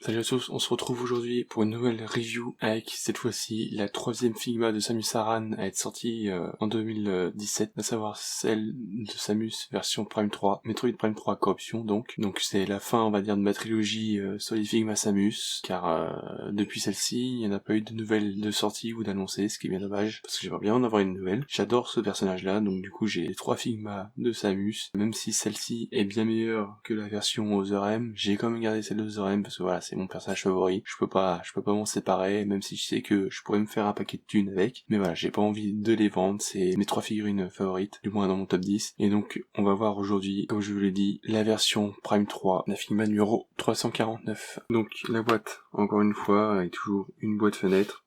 Salut à tous, on se retrouve aujourd'hui pour une nouvelle review avec cette fois-ci la troisième Figma de Samus Aran à être sortie en 2017, à savoir celle de Samus version Prime 3, Metroid Prime 3 Corruption donc c'est la fin on va dire de ma trilogie sur les Figma Samus, car depuis celle-ci il n'y en a pas eu de nouvelles de sortie ou d'annoncées, ce qui est bien dommage, parce que j'aimerais bien en avoir une nouvelle. J'adore ce personnage là, donc du coup j'ai les 3 Figma de Samus, même si celle-ci est bien meilleure que la version Other M, j'ai quand même gardé celle de Other M parce que voilà, c'est mon personnage favori, je peux pas m'en séparer, même si je sais que je pourrais me faire un paquet de thunes avec, mais voilà, j'ai pas envie de les vendre, c'est mes 3 figurines favorites, du moins dans mon top 10, et donc on va voir aujourd'hui, comme je vous l'ai dit, la version Prime 3, la Figma numéro 349. Donc la boîte, encore une fois, est toujours une boîte fenêtre,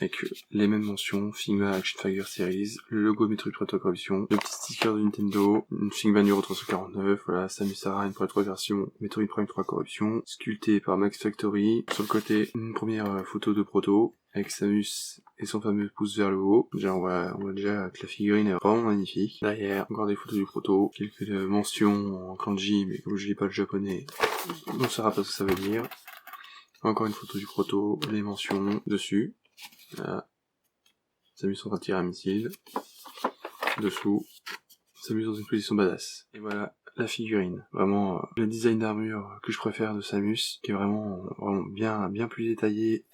avec les mêmes mentions, Figma Action Figure Series, le logo Metroid Prime 3 Corruption, le petit sticker de Nintendo, une Figma numéro 349, voilà, Samus Aran pour la 3 version, Metroid Prime 3 Corruption, sculpté par Max Factory, sur le côté, une première photo de proto, avec Samus et son fameux pouce vers le haut. Déjà, on voit déjà que la figurine est vraiment magnifique. Derrière, encore des photos du proto, quelques mentions en kanji, mais comme je lis pas le japonais, on ne saura pas ce que ça veut dire. Encore une photo du proto, les mentions dessus. Voilà. Samus en train de tirer un missile. Dessous, Samus dans une position badass. Et voilà la figurine. Vraiment, le design d'armure que je préfère de Samus, qui est vraiment bien plus détaillé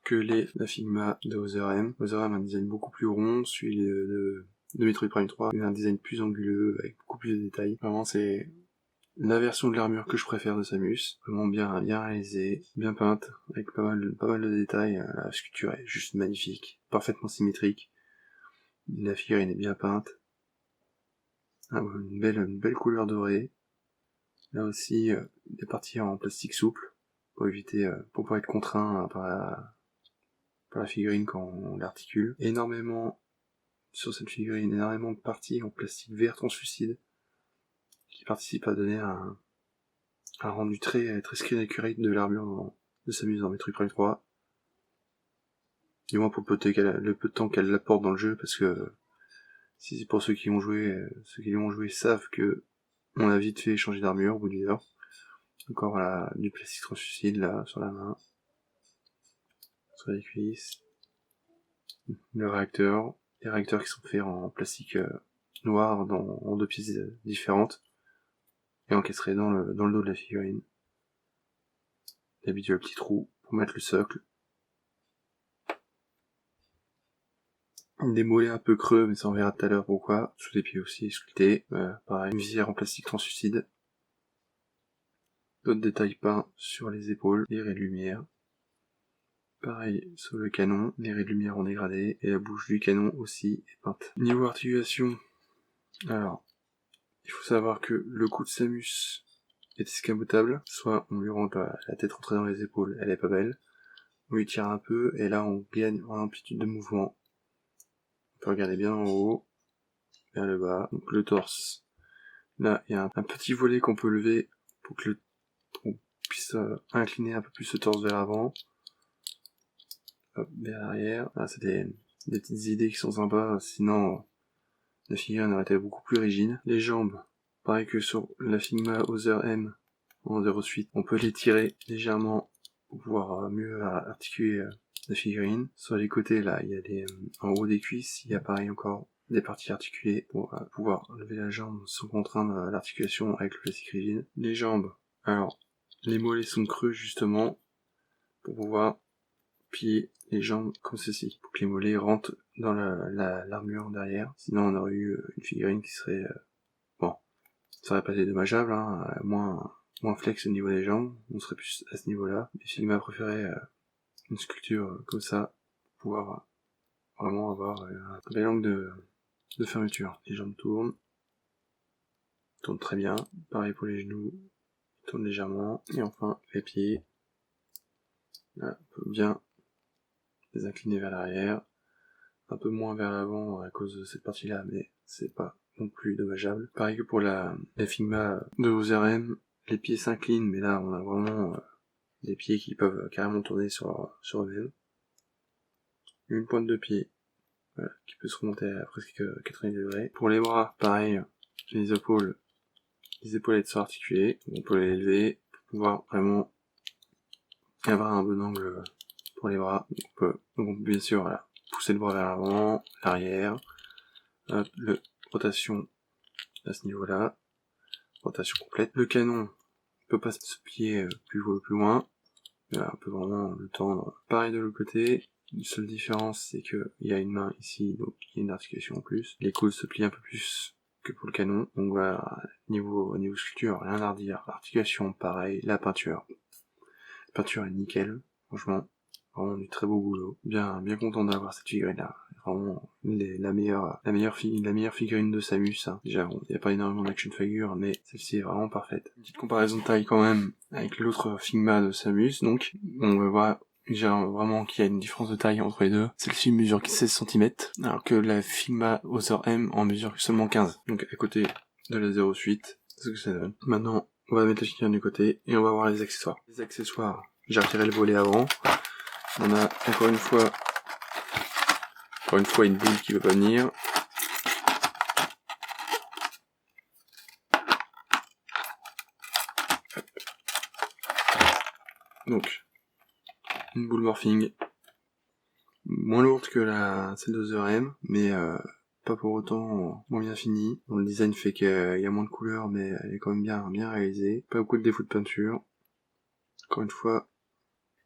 que la Figma de Other M. Other M a un design beaucoup plus rond, celui de Metroid Prime 3, il a un design plus anguleux, avec beaucoup plus de détails. Vraiment, c'est la version de l'armure que je préfère de Samus, vraiment bien réalisée, bien peinte, avec pas mal de détails. La sculpture est juste magnifique, parfaitement symétrique. La figurine est bien peinte. Une belle couleur dorée. Là aussi, des parties en plastique souple, pour pas être contraint par la figurine quand on l'articule. Sur cette figurine, énormément de parties en plastique vert translucide, qui participent à donner un rendu très screen accurate de l'armure de Samus dans Metroid Prime 3. Du moins pour le peu de temps qu'elle l'apporte dans le jeu, parce que si c'est pour ceux qui l'ont joué savent que on a vite fait changer d'armure au bout d'une heure. Encore voilà, du plastique translucide là, sur la main, sur les cuisses. Les réacteurs qui sont faits en plastique noir en 2 pièces différentes, et encastrés dans le dos de la figurine. L'habituel petit trou pour mettre le socle. Des mollets un peu creux, mais ça on verra tout à l'heure pourquoi. Sous les pieds aussi sculptés. Pareil, une visière en plastique translucide. D'autres détails peints sur les épaules, les raies de lumière. Pareil sur le canon, les raies de lumière en dégradé, et la bouche du canon aussi est peinte. Niveau articulation, alors, il faut savoir que le cou de Samus est escamotable, soit on lui rentre la tête rentrée dans les épaules, elle est pas belle, on lui tire un peu, et là on gagne en amplitude de mouvement. On peut regarder bien en haut, vers le bas, donc le torse. Là, il y a un petit volet qu'on peut lever pour que on puisse incliner un peu plus le torse vers l'avant. Hop, vers l'arrière. Ah, c'est des petites idées qui sont sympas, sinon la figurine aurait été beaucoup plus rigide. Les jambes, pareil que sur la Figma Other M en 08, on peut les tirer légèrement pour pouvoir mieux articuler la figurine. Sur les côtés, là, il y a en haut des cuisses, il y a pareil encore des parties articulées pour pouvoir lever la jambe sans contraindre l'articulation avec le plastique rigide. Les jambes, alors, les mollets sont creux justement pour pouvoir plier les jambes comme ceci, pour que les mollets rentrent dans l'armure derrière. Sinon on aurait eu une figurine qui serait ça aurait pas été dommageable, hein, moins flex au niveau des jambes, on serait plus à ce niveau-là. Mais Figma préféré une sculpture comme ça pour pouvoir vraiment avoir un bel angle de fermeture. Les jambes tournent très bien. Pareil pour les genoux, ils tournent légèrement. Et enfin les pieds, là, on peut bien les incliner vers l'arrière, un peu moins vers l'avant à cause de cette partie-là, mais c'est pas non plus dommageable. Pareil que pour la Figma de Other M, les pieds s'inclinent, mais là on a vraiment des pieds qui peuvent carrément tourner sur eux-mêmes. Une pointe de pied, voilà, qui peut se remonter à presque 90 degrés. Pour les bras, pareil, les épaulettes sont articulées, on peut les élever pour pouvoir vraiment et avoir un bon angle pour les bras. Donc bien sûr, voilà, pousser le bras vers l'avant, l'arrière, le rotation à ce niveau-là, rotation complète. Le canon peut pas se plier plus loin, là, on peut vraiment le tendre. Pareil de l'autre côté. La seule différence, c'est que il y a une main ici, donc il y a une articulation en plus. Les coudes se plient un peu plus que pour le canon. Donc voilà, niveau sculpture, rien à redire. L'articulation, pareil. La peinture est nickel, franchement. Vraiment du très beau boulot. Bien content d'avoir cette figurine là. Vraiment la meilleure figurine de Samus. Hein. Déjà bon, il n'y a pas énormément d'action figure, mais celle-ci est vraiment parfaite. Une petite comparaison de taille quand même avec l'autre Figma de Samus. Donc on va voir vraiment qu'il y a une différence de taille entre les deux. Celle-ci mesure 16 cm, alors que la Figma Other M en mesure seulement 15. Donc à côté de la Zero Suite, c'est ce que ça donne. Maintenant, on va mettre la figurine du côté et on va voir les accessoires. Les accessoires, j'ai retiré le volet avant. On a encore une fois une boule qui veut pas venir. Hop. Donc, une boule morphing, moins lourde que celle de The M, mais pas pour autant moins bien finie. Le design fait qu'il y a moins de couleurs, mais elle est quand même bien réalisée. Pas beaucoup de défauts de peinture. Encore une fois,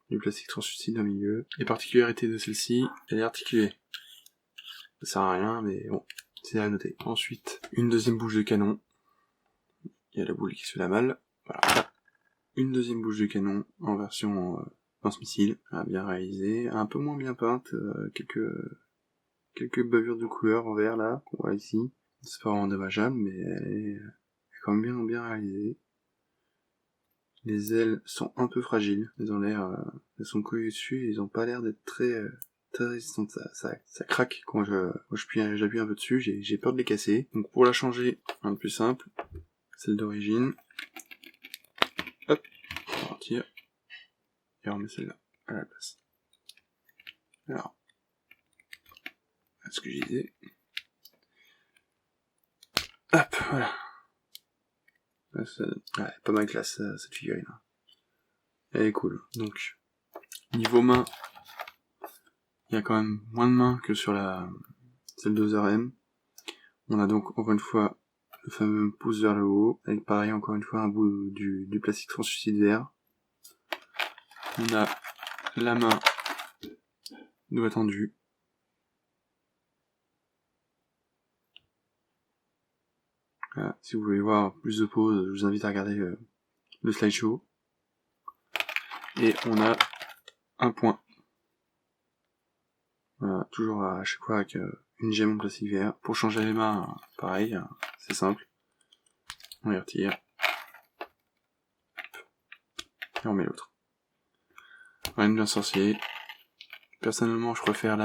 du plastique translucide au milieu. Les particularités de celle-ci, elle est articulée. Ça sert à rien, mais bon, c'est à noter. Ensuite, une deuxième bouche de canon. Il y a la boule qui se fait la malle. Voilà. Une deuxième bouche de canon en version lance-missile, bien réalisée, un peu moins bien peinte, quelques bavures de couleur en vert là, qu'on voit ici. C'est pas vraiment dommageable, mais elle est quand même bien réalisée. Les ailes sont un peu fragiles, elles ont l'air, elles sont collées dessus, et ils ont pas l'air d'être très résistantes, ça craque quand j'appuie un peu dessus, j'ai peur de les casser. Donc pour la changer, un peu plus simple, celle d'origine, hop, on retire, et on remet celle-là à la place. Alors, ce que je disais, hop, voilà. Ouais, pas mal classe cette figurine. Elle est cool. Donc, niveau main, il y a quand même moins de mains que sur celle de Other M. On a donc encore une fois le fameux pouce vers le haut, avec pareil encore une fois un bout du plastique translucide vert. On a la main doigt tendu. Voilà, si vous voulez voir plus de poses, je vous invite à regarder le slideshow. Et on a un point. Voilà, toujours à chaque fois avec une gemme en plastique vert. Pour changer les mains, pareil, c'est simple. On les retire. Et on met l'autre. Rien de bien sorcier. Personnellement, je préfère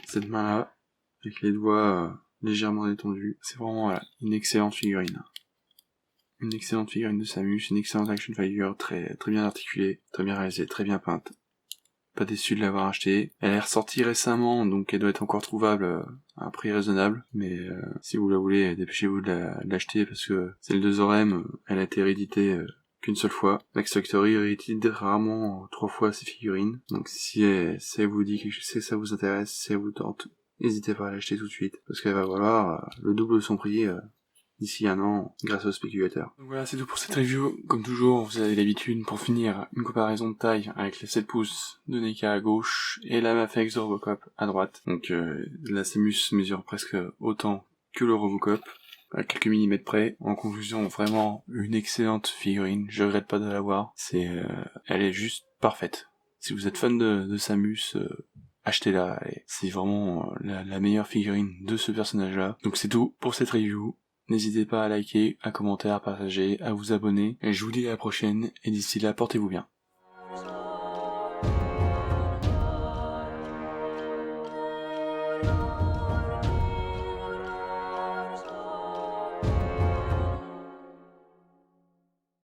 cette main-là, avec les doigts légèrement détendus. C'est vraiment une excellente figurine. Une excellente figurine de Samus, une excellente action figure, très bien articulée, très bien réalisée, très bien peinte. Pas déçu de l'avoir achetée. Elle est ressortie récemment, donc elle doit être encore trouvable à un prix raisonnable. Mais si vous la voulez, dépêchez-vous de l'acheter parce que celle de Other M, elle a été rééditée qu'une seule fois. Max Factory réédite rarement 3 fois ses figurines. Donc si ça vous dit quelque chose, si ça vous intéresse, si ça vous tente, n'hésitez pas à l'acheter tout de suite. Parce qu'elle va valoir le double de son prix d'ici un an, grâce aux spéculateurs. Donc voilà, c'est tout pour cette review. Comme toujours, vous avez l'habitude, pour finir, une comparaison de taille avec les 7 pouces de NECA à gauche et la Mafex de Robocop à droite. Donc la Samus mesure presque autant que le Robocop, à quelques millimètres près. En conclusion, vraiment une excellente figurine, je regrette pas de l'avoir. Elle est juste parfaite. Si vous êtes fan de Samus, achetez-la. C'est vraiment la meilleure figurine de ce personnage-là. Donc c'est tout pour cette review. N'hésitez pas à liker, à commenter, à partager, à vous abonner. Et je vous dis à la prochaine, et d'ici là, portez-vous bien.